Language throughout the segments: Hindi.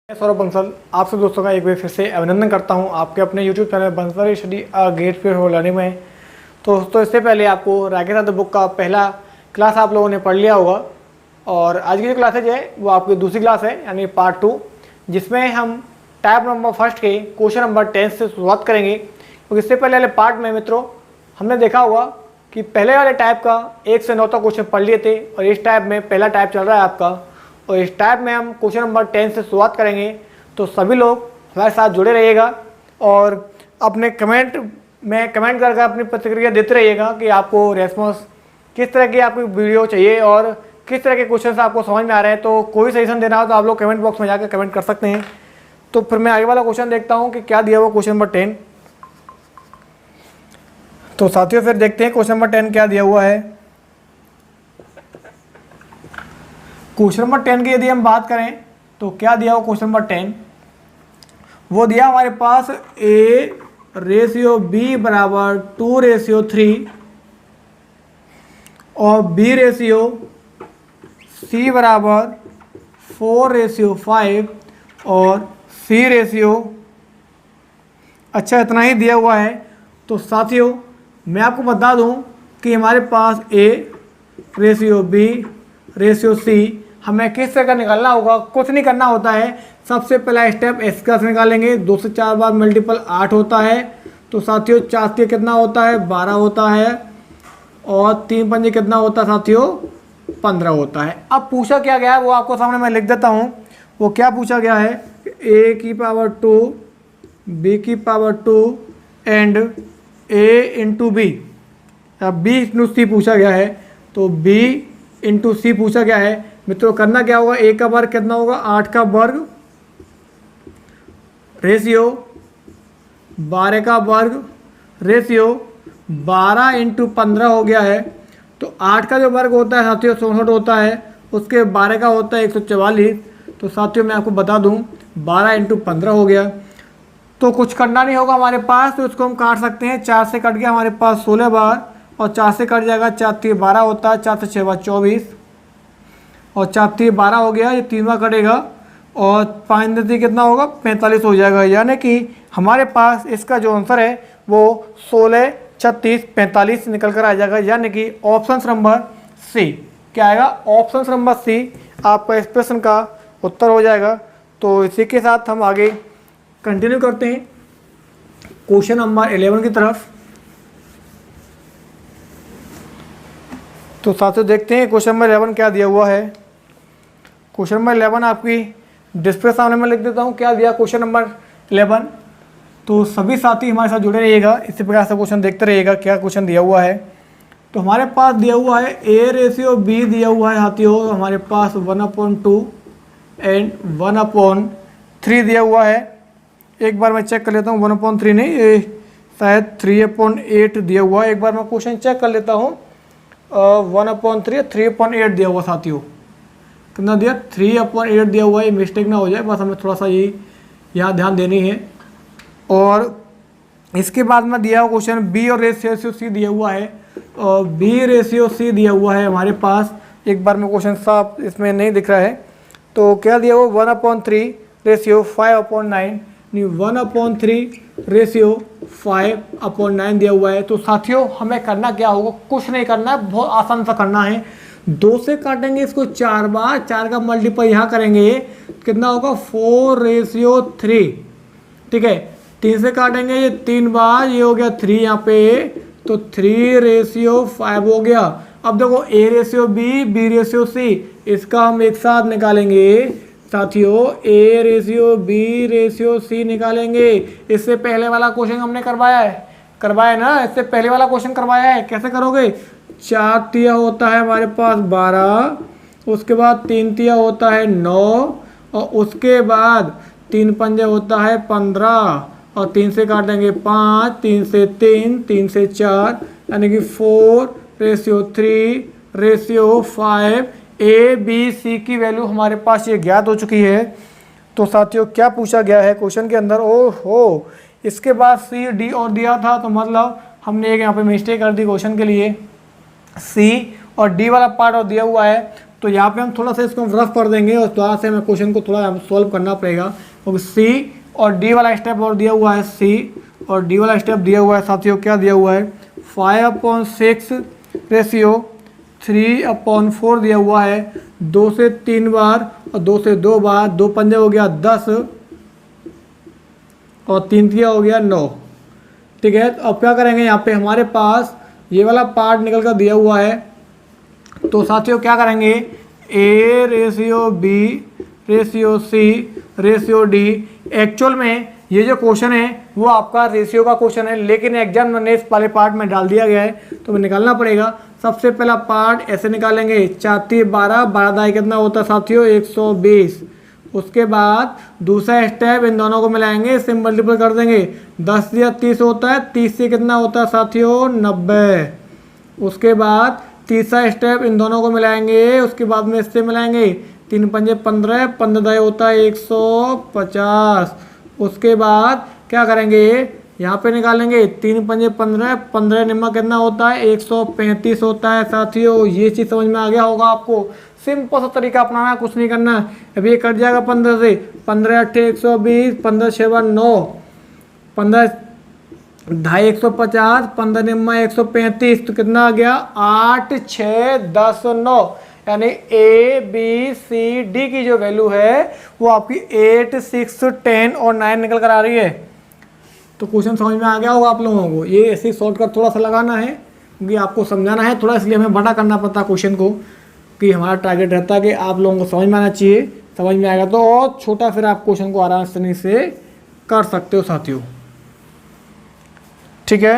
सौरभ बंसल आप सब दोस्तों का एक बार फिर से अभिनंदन करता हूं आपके अपने YouTube channel Bansal study gate पे हो लर्निंग में। तो दोस्तों इससे पहले आपको राकेश द बुक का पहला क्लास आप लोगों ने पढ़ लिया होगा और आज की जो क्लासेज है वो आपकी दूसरी क्लास है यानी पार्ट 2, जिसमें हम टाइप नंबर फर्स्ट के क्वेश्चन नंबर 10 से शुरुआत करेंगे। क्योंकि इससे पहले वाले पार्ट में मित्रों हमने देखा होगा कि पहले वाले टाइप का 1 से 9 तक क्वेश्चन पढ़ लिए थे और इस टाइप में पहला टाइप चल रहा है आपका और इस टाइप में हम क्वेश्चन नंबर 10 से शुरुआत करेंगे। तो सभी लोग हमारे साथ जुड़े रहिएगा और अपने कमेंट में कमेंट करके अपनी प्रतिक्रिया देते रहिएगा कि आपको रेस्पॉन्स किस तरह की आपकी वीडियो चाहिए और किस तरह के क्वेश्चन आपको समझ में आ रहे हैं। तो कोई सजेशन देना हो तो आप लोग कमेंट बॉक्स में जाकर कमेंट कर सकते हैं। तो फिर मैं आगे वाला क्वेश्चन देखता हूँ कि क्या दिया हुआ क्वेश्चन नंबर 10। तो साथियों फिर देखते हैं क्वेश्चन नंबर 10 क्या दिया हुआ है। क्वेश्चन नंबर 10 की यदि हम बात करें तो क्या दिया हुआ क्वेश्चन नंबर 10, वो दिया हमारे पास A/B बराबर 2/3 और B/C बराबर 4/5 और C अच्छा इतना ही दिया हुआ है। तो साथियों मैं आपको बता दूं कि हमारे पास A/B/C हमें किस तरह का निकालना होगा। कुछ नहीं करना होता है, सबसे पहला स्टेप इसका निकालेंगे। 2 से 4 बार मल्टीपल 8 होता है। तो साथियों 4 से कितना होता है 12 होता है और 3 पंजे कितना होता है साथियों 15 होता है। अब पूछा क्या गया है वो आपको सामने मैं लिख देता हूँ। वो क्या पूछा गया है, A/2 B/2 एंड A/B या B/C पूछा गया है। तो B/C पूछा गया है मित्रों। करना क्या होगा, A का वर्ग कितना होगा 8 का वर्ग रेशियो 12 का वर्ग रेशियो 12 × 15 हो गया है। तो 8 का जो वर्ग होता है साथियों 64 होता है, उसके 12 का होता है 144। तो साथियों मैं आपको बता दूं 12 × 15 हो गया। तो कुछ करना नहीं होगा हमारे पास, तो इसको हम काट सकते हैं। 4 से कट गया हमारे पास 16 बार और 4 से कट जाएगा 4 × 3 12 होता है, 4 से 6 बार 24 और 4 × 3 12 हो गया। ये 3 बार कटेगा और 5 × 3 कितना होगा 45 हो जाएगा। यानी कि हमारे पास इसका जो आंसर है वो 16 36 45 निकल कर आ जाएगा। यानी कि ऑप्शन नंबर सी क्या आएगा, ऑप्शन नंबर सी आपका इस प्रश्न का उत्तर हो जाएगा। तो इसी के साथ हम आगे कंटिन्यू करते हैं क्वेश्चन नंबर 11 की तरफ। तो साथियों देखते हैं क्वेश्चन नंबर 11 क्या दिया हुआ है। क्वेश्चन नंबर 11 आपकी डिस्प्ले सामने में लिख देता हूँ क्या दिया क्वेश्चन नंबर 11। तो सभी साथी हमारे साथ जुड़े रहिएगा, इसी प्रकार से क्वेश्चन देखते रहिएगा क्या क्वेश्चन दिया हुआ है। तो हमारे पास दिया हुआ है A/B दिया हुआ है साथियों हमारे पास 1/2 एंड 1/3 दिया हुआ है। एक बार मैं चेक कर लेता हूँ 1/3 नहीं, ये शायद 3/8 दिया हुआ है। एक बार मैं क्वेश्चन चेक कर लेता हूँ। 1/3 3/8 दिया हुआ साथियों, कितना दिया 3/8 दिया हुआ है। मिस्टेक ना हो जाए, बस हमें थोड़ा सा ये यहाँ ध्यान देनी है। और इसके बाद में दिया हुआ क्वेश्चन B और रेशियो C दिया हुआ है और B/C दिया हुआ है हमारे पास। एक बार में क्वेश्चन साफ इसमें नहीं दिख रहा है। तो क्या दिया हुआ 1/3 रेशियो 5/9 1/3 रेशियो 5/9 दिया हुआ है। तो साथियों हमें करना क्या होगा, कुछ नहीं करना है, बहुत आसान सा करना है। 2 से काटेंगे इसको 4 बार, 4 का मल्टीपल यहाँ करेंगे कितना होगा 4/3, ठीक है। 3 से काटेंगे ये 3 बार, ये हो गया 3 यहाँ पे, तो 3/5 हो गया। अब देखो A/B B/C इसका हम एक साथ निकालेंगे साथियों, A/B/C निकालेंगे। इससे पहले वाला क्वेश्चन हमने करवाया है ना, इससे पहले वाला क्वेश्चन करवाया है। कैसे करोगे, 4 तिया होता है हमारे पास 12, उसके बाद 3 तिया होता है 9 और उसके बाद 3 पंजे होता है 15 और 3 से काटेंगे 5, 3 से 3, 3 से 4 यानी कि 4/3/5। A/B/C की वैल्यू हमारे पास ये ज्ञात हो चुकी है। तो साथियों क्या पूछा गया है क्वेश्चन के अंदर, ओहो इसके बाद C D और दिया था, तो मतलब हमने एक यहाँ पे मिस्टेक कर दी क्वेश्चन के लिए। C और D वाला पार्ट और दिया हुआ है तो यहाँ पे हम थोड़ा सा इसको रफ कर देंगे और दोबारा से हमें क्वेश्चन को थोड़ा सॉल्व करना पड़ेगा, क्योंकि सी और डी वाला स्टेप और दिया हुआ है, सी और डी वाला स्टेप दिया हुआ है साथियों। क्या दिया हुआ है? 5/6 रेशियो 3/4 दिया हुआ है, 2 से 3 बार और 2 से 2 बार, 2 पंजे हो गया 10 और 3 तिया हो गया 9। ठीक है, तो अब क्या करेंगे, यहाँ पे हमारे पास ये वाला पार्ट निकल कर दिया हुआ है, तो साथियों क्या करेंगे, a ratio b ratio c ratio d. Actual में ये जो क्वेश्चन है वो आपका रेशियो का क्वेश्चन है, लेकिन एग्जाम ने इस वाले पार्ट में डाल दिया गया है, तो हमें निकालना पड़ेगा। सबसे पहला पार्ट ऐसे निकालेंगे, 4 12 12 दाई कितना होता है साथियों? 120। उसके बाद दूसरा स्टेप, इन दोनों को मिलाएंगे, इससे मल्टीपल कर देंगे, 10 या 30 होता है, 30 से कितना होता है साथियों? 90। उसके बाद तीसरा स्टेप, इन दोनों को मिलाएंगे, उसके बाद में इससे मिलाएंगे, 3 पंजे 15, 15 दाई होता है 150। उसके बाद क्या करेंगे, यहाँ पे निकालेंगे, 3 पंजे 15, 15 निम्मा कितना होता है? 135 होता है साथियों। ये चीज़ समझ में आ गया होगा आपको। सिंपल सा तरीका अपनाना, कुछ नहीं करना। अभी ये कट जाएगा 15 से, 15 8 120, 15 6 9, 15 ढाई 150, 15 निम्मा 135, तो कितना आ गया? 8 6 10 9, यानी ए बी सी डी की जो वैल्यू है वो आपकी 8 6 10 और 9 निकल कर आ रही है। तो क्वेश्चन समझ में आ गया होगा आप लोगों को। ये ऐसे शॉर्टकट थोड़ा सा लगाना है, क्योंकि आपको समझाना है थोड़ा, इसलिए हमें बड़ा करना पड़ता है क्वेश्चन को, कि हमारा टारगेट रहता है कि आप लोगों को समझ में आना चाहिए। समझ में आएगा तो और छोटा, फिर आप क्वेश्चन को आराम से कर सकते हो साथियों। ठीक है,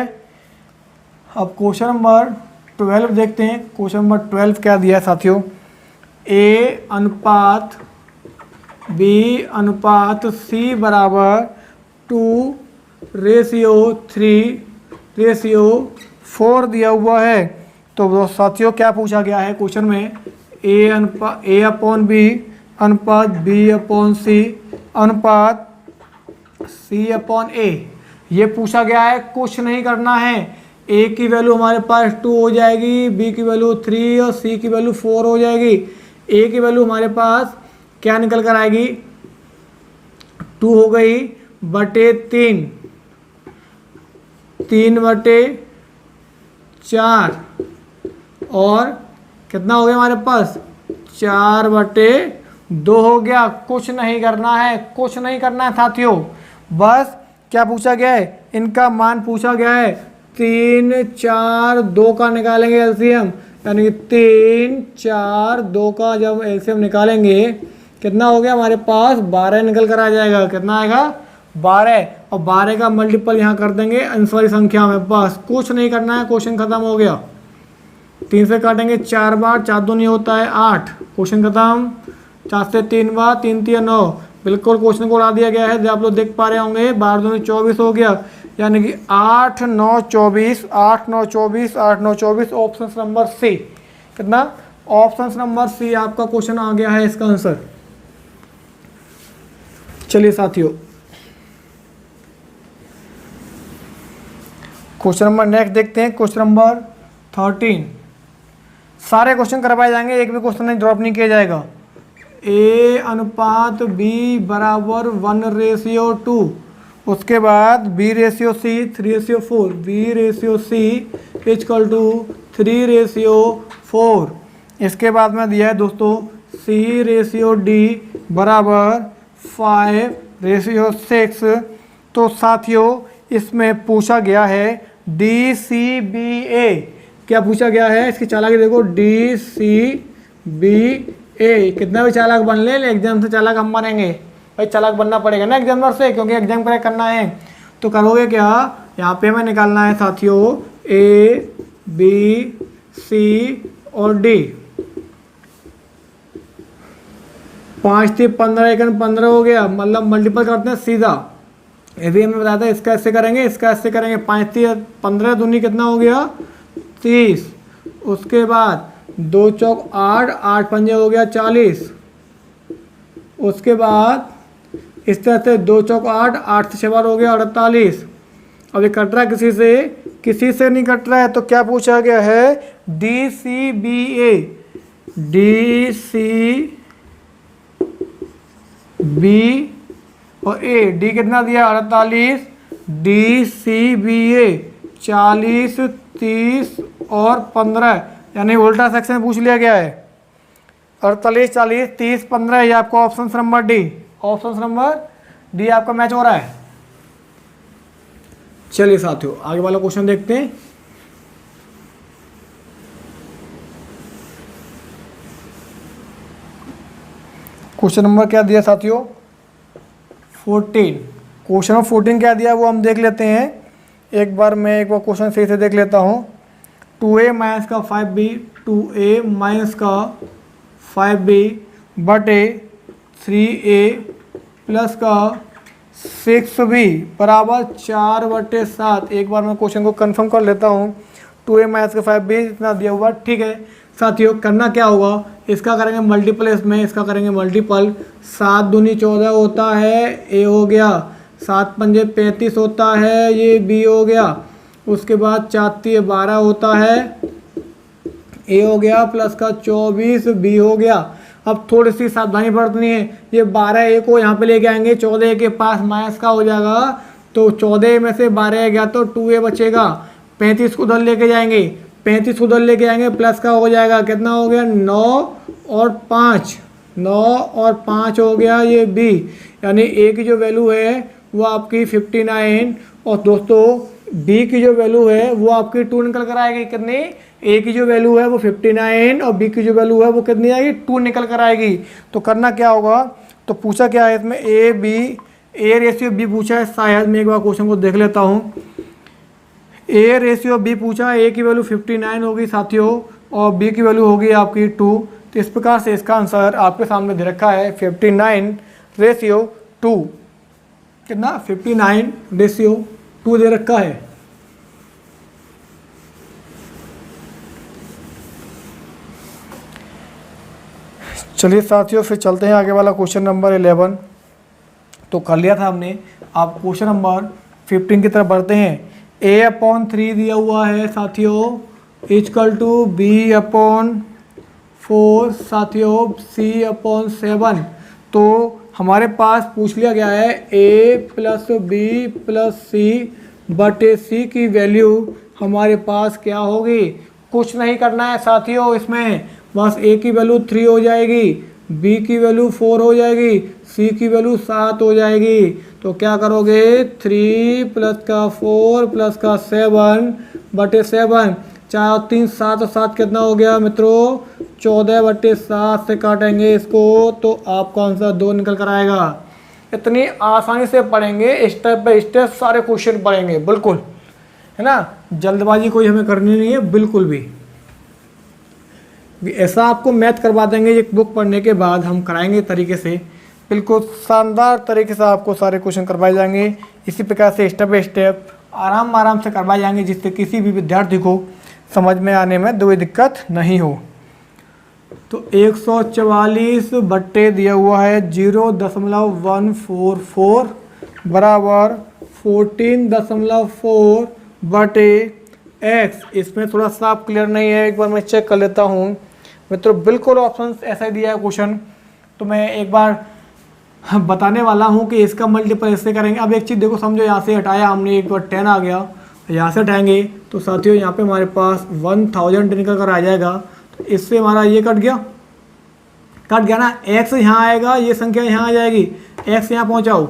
अब क्वेश्चन नंबर 12 देखते हैं। क्वेश्चन नंबर 12 क्या दिया है साथियों? ए अनुपात बी अनुपात सी बराबर 2 रेशियो 3 रेशियो 4 दिया हुआ है। तो साथियों क्या पूछा गया है क्वेश्चन में? ए अपॉन बी अनुपात बी अपॉन सी अनुपात सी अपॉन ए, ये पूछा गया है। कुछ नहीं करना है, ए की वैल्यू हमारे पास 2 हो जाएगी, बी की वैल्यू 3 और सी की वैल्यू 4 हो जाएगी। ए की वैल्यू हमारे पास क्या निकल कर आएगी? 2 हो गई बटे 3, 3 बटे 4 और कितना हो गया हमारे पास? 4 बटे 2 हो गया। कुछ नहीं करना है, कुछ नहीं करना है साथियों। बस क्या पूछा गया है? इनका मान पूछा गया है। 3 4 2 का निकालेंगे एलसीएम, यानी कि 3 4 2 का जब एलसीएम निकालेंगे कितना हो गया हमारे पास? 12 निकल कर आ जाएगा। कितना आएगा? 12। और 12 का मल्टीपल यहाँ कर देंगे अंश संख्या में। बस कुछ नहीं करना है, क्वेश्चन खत्म हो गया। 3 से काटेंगे 4 बार, 4 दूनी होता है 8, क्वेश्चन खत्म। 4 से 3 बार, 3 3 9, बिल्कुल क्वेश्चन को उड़ा दिया गया है, जो आप लोग देख पा रहे होंगे। 12 दूनी 24 हो गया, यानी कि 8 9 24, 8 9 24, 8 9 24, ऑप्शन नंबर सी। कितना? ऑप्शन नंबर सी आपका क्वेश्चन आ गया है इसका आंसर। चलिए साथियों, क्वेश्चन नंबर नेक्स्ट देखते हैं। Question number 13। सारे क्वेश्चन करवाए जाएंगे, एक भी क्वेश्चन नहीं ड्रॉप नहीं किया जाएगा। ए अनुपात बी बराबर 1 रेशियो 2, उसके बाद b ratio c 3 ratio 4, b ratio c equal to 3 ratio 4। इसके बाद में दिया है दोस्तों सी रेशियो डी बराबर 5 रेशियो 6। तो साथियों इसमें पूछा गया है डी सी बी ए। क्या पूछा गया है? इसकी चालाकी देखो, डी सी बी ए। कितना भी चालाक बन ले, एग्जाम से चालाक हम बनेंगे भाई। चालाक बनना पड़ेगा ना एग्जामिनर से, क्योंकि एग्जाम क्रैक करना है। तो करोगे क्या? यहाँ पे हमें निकालना है साथियों ए बी सी और डी। 5 3 15, 1 15 हो गया, मतलब मल्टीपल करते हैं सीधा। ये भी हमें बताया था, इसका ऐसे करेंगे, इसका ऐसे करेंगे। 5 3 15 दूनी कितना हो गया? 30। उसके बाद 2 चौक 8, 8 पंजे हो गया 40। उसके बाद इस तरह से 2 चौक 8, 8 से 6 बार हो गया 48। अब ये कट रहा है किसी से नहीं कट रहा है। तो क्या पूछा गया है? डी सी बी ए। DC B और A, D कितना दिया 48, DCBA 40, 30 और 15, यानी उल्टा सेक्शन पूछ लिया गया है। 48, 40, 30, 15, ये आपका option number D, option number D आपका मैच हो रहा है। चलिए साथियों आगे वाला क्वेश्चन देखते हैं। क्वेश्चन नंबर क्या दिया साथियों 14। क्वेश्चन नंबर 14 क्या दिया वो हम देख लेते हैं। एक बार मैं एक बार क्वेश्चन सही से देख लेता हूँ। 2a माइनस का 5b, 2a माइनस का 5b बटे 3a प्लस का 6b बराबर 4/7। एक बार मैं क्वेश्चन को कंफर्म कर लेता हूँ। 2a माइनस का 5b इतना दिया हुआ, ठीक है साथियों। करना क्या होगा, इसका करेंगे मल्टीपल, इसमें इसका करेंगे मल्टीपल। 7 दूनी 14 होता है, a हो गया। 7 पंजे 35 होता है, ये b हो गया। उसके बाद 4 3 12 होता है, a हो गया, प्लस का 24 b हो गया। अब थोड़ी सी सावधानी बरतनी है, ये 12 a को यहाँ पे लेके आएंगे, 14 के पास माइनस का हो जाएगा, तो 14 में से 12 गया तो 2a बचेगा। 35 को उधर लेके जाएंगे, 35 उधर लेके आएंगे, प्लस का हो जाएगा, कितना हो गया 9 और 5, 9 और 5 हो गया ये b, यानी a की जो वैल्यू है वो आपकी 59, और दोस्तों b की जो वैल्यू है वो आपकी 2 निकल कर आएगी। कितनी, a की जो वैल्यू है वो 59 और b की जो वैल्यू है वो कितनी आएगी 2 निकल कर आएगी। तो करना क्या होगा, तो पूछा क्या है इसमें a रेशियो b पूछा है। शायद मैं एक बार क्वेश्चन को देख लेता हूँ। a रेशियो b पूछा है, a की वैल्यू 59 होगी साथियों और b की वैल्यू होगी आपकी 2। तो इस प्रकार से इसका आंसर आपके सामने दे रखा है 59 रेशियो 2। कितना 59 रेशियो 2 दे रखा है। चलिए साथियों फिर चलते हैं आगे वाला क्वेश्चन नंबर 11। तो कर लिया था हमने, आप क्वेश्चन नंबर 15 की तरफ बढ़ते हैं। a/3 दिया हुआ है साथियों, इक्वल टू b/4 साथियों, c/7। तो हमारे पास पूछ लिया गया है a plus b plus c बटे c की वैल्यू हमारे पास क्या होगी। कुछ नहीं करना है साथियों, इसमें बस a की वैल्यू 3 हो जाएगी, b की वैल्यू 4 हो जाएगी, c की वैल्यू 7 हो जाएगी। तो क्या करोगे 3 प्लस का 4 प्लस का 7 बटे 7, 4 और 3 7 और 7 कितना हो गया मित्रों 14/7 से काटेंगे इसको तो आपका आंसर 2 निकल कर आएगा। इतनी आसानी से पढ़ेंगे, स्टेप बाय स्टेप सारे क्वेश्चन पढ़ेंगे, बिल्कुल है ना। जल्दबाजी कोई हमें करनी नहीं है बिल्कुल भी। ऐसा आपको मैथ करवा देंगे एक बुक पढ़ने के बाद, हम कराएंगे तरीके से, बिल्कुल शानदार तरीके से आपको सारे क्वेश्चन करवाए जाएंगे। इसी प्रकार से स्टेप बाय स्टेप आराम से करवाए जाएंगे, जिससे किसी भी विद्यार्थी को समझ में आने में कोई दिक्कत नहीं हो। तो 144 बट्टे दिया हुआ है 0.144 बराबर 14.4 बटे x। इसमें थोड़ा सा आप क्लियर नहीं है, एक बार मैं चेक कर लेता हूँ मित्रों। बिल्कुल ऑप्शन ऐसा ही दिया है क्वेश्चन, तो मैं एक बार बताने वाला हूँ कि इसका मल्टीपल इससे करेंगे। अब एक चीज़ देखो, समझो यहाँ से हटाया हमने, एक बार 10 आ गया, यहाँ से हटाएंगे तो साथियों यहाँ पे हमारे पास 1000 निकल कर आ जाएगा। तो इससे हमारा ये कट गया ना, x यहाँ आएगा, ये संख्या यहाँ आ जाएगी, x यहाँ पहुँचाओ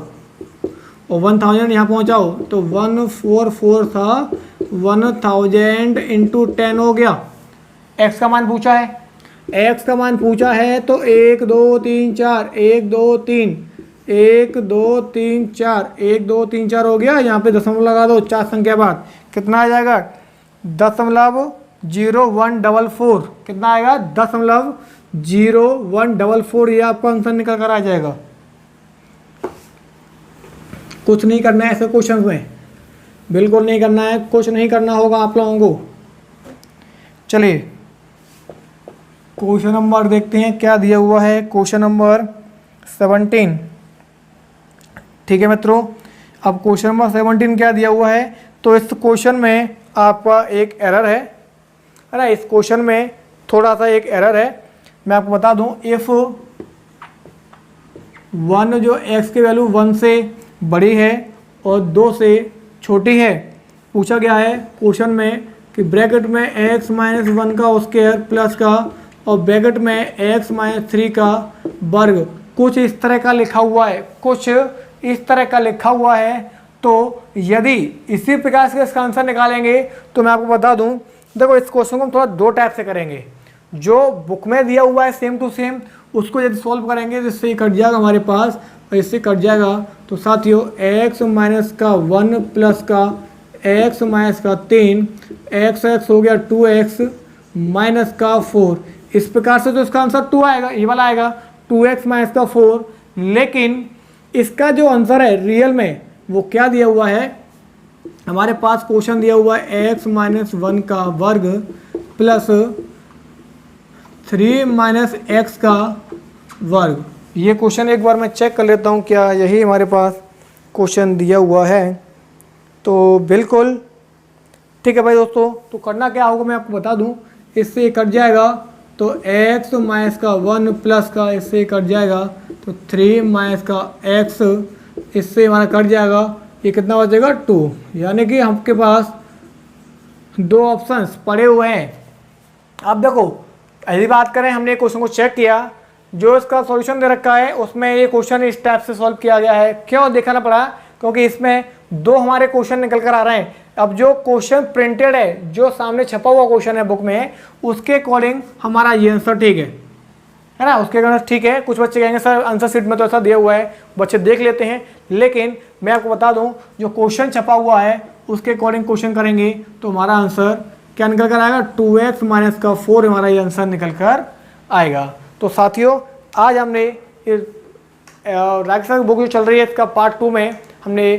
और 1000 यहाँ पहुँचाओ, तो 144 था, 1000 इंटू 10 हो गया। x का मान पूछा है, x का मान पूछा है तो 1 2 3 4 1 2 3 1 2 3 4 1 2 3 4 हो गया। यहाँ पे दशमलव लगा दो, 4 संख्या बाद कितना आ जाएगा 0.0144। कितना आएगा 0.0144, ये आपका आंसर निकल कर आ जाएगा। कुछ नहीं करना है ऐसे क्वेश्चन में, बिल्कुल नहीं करना है, कुछ नहीं करना होगा आप लोगों को। चलिए क्वेश्चन नंबर देखते हैं क्या दिया हुआ है, क्वेश्चन नंबर 17। ठीक है मित्रों, अब क्वेश्चन नंबर 17 क्या दिया हुआ है, तो इस क्वेश्चन में आपका एक एरर है ना, इस क्वेश्चन में थोड़ा सा एक एरर है। मैं आपको बता दूं, इफ़ 1 जो x की वैल्यू 1 से बड़ी है और 2 से छोटी है, पूछा गया है क्वेश्चन में कि ब्रैकेट में x माइनस 1 का स्क्वायर प्लस का और ब्रैकेट में x माइनस 3 का वर्ग, कुछ इस तरह का लिखा हुआ है, कुछ इस तरह का लिखा हुआ है। तो यदि इसी प्रकार से इसका आंसर निकालेंगे तो मैं आपको बता दूं, देखो इस क्वेश्चन को हम थोड़ा दो टाइप से करेंगे। जो बुक में दिया हुआ है सेम टू सेम, उसको यदि सॉल्व करेंगे तो इससे ही कट जाएगा हमारे पास और इससे कट जाएगा। तो साथियों x माइनस का 1 प्लस का x माइनस का 3, x हो गया 2x माइनस का 4। इस प्रकार से तो इसका आंसर 2 आएगा, ये वाला आएगा 2x माइनस का 4। लेकिन इसका जो आंसर है रियल में वो क्या दिया हुआ है, हमारे पास क्वेश्चन दिया हुआ है x माइनस 1 का वर्ग प्लस 3 माइनस एक्स का वर्ग। ये क्वेश्चन एक बार मैं चेक कर लेता हूँ क्या यही हमारे पास क्वेश्चन दिया हुआ है। तो बिल्कुल ठीक है भाई दोस्तों, तो करना क्या होगा मैं आपको बता दूँ, इससे कट जाएगा तो x माइनस का 1 प्लस का इससे कट जाएगा तो 3 माइनस का x, इससे हमारा कट जाएगा, ये कितना बचेगा 2। यानी कि आपके पास दो ऑप्शंस पड़े हुए हैं। अब देखो यदि बात करें, हमने क्वेश्चन को चेक किया, जो इसका सॉल्यूशन दे रखा है उसमें ये क्वेश्चन इस टाइप से सॉल्व किया गया है। क्यों देखना पड़ा, क्योंकि इसमें दो हमारे क्वेश्चन निकल कर आ रहे हैं। अब जो क्वेश्चन प्रिंटेड है, जो सामने छपा हुआ क्वेश्चन है बुक में, उसके अकॉर्डिंग हमारा ये आंसर ठीक है ना, उसके अकॉर्डिंग ठीक है। कुछ बच्चे कहेंगे सर आंसर शीट में तो ऐसा दिया हुआ है, बच्चे देख लेते हैं, लेकिन मैं आपको बता दूं जो क्वेश्चन छपा हुआ है उसके अकॉर्डिंग क्वेश्चन करेंगे तो हमारा आंसर क्या निकल कर आएगा, 2x माइनस का 4 हमारा ये आंसर निकल कर आएगा। तो साथियों आज हमने राइट बुक जो चल रही है इसका पार्ट 2 में हमने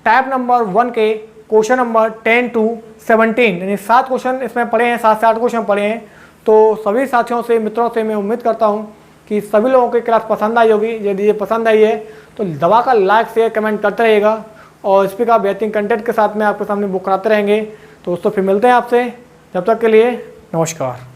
टाइप नंबर 1 के क्वेश्चन नंबर 10 to 17 यानी 7 क्वेश्चन इसमें पढ़े हैं, 7 से 8 क्वेश्चन पढ़े हैं। तो सभी साथियों से, मित्रों से मैं उम्मीद करता हूं कि सभी लोगों की क्लास पसंद आई होगी। यदि ये पसंद आई है तो दबा कर लाइक शेयर कमेंट करते रहिएगा और इस प्रकार बेहतरीन कंटेंट के साथ में आपके सामने बुक कराते रहेंगे। तो दोस्तों फिर मिलते हैं आपसे, जब तक के लिए नमस्कार।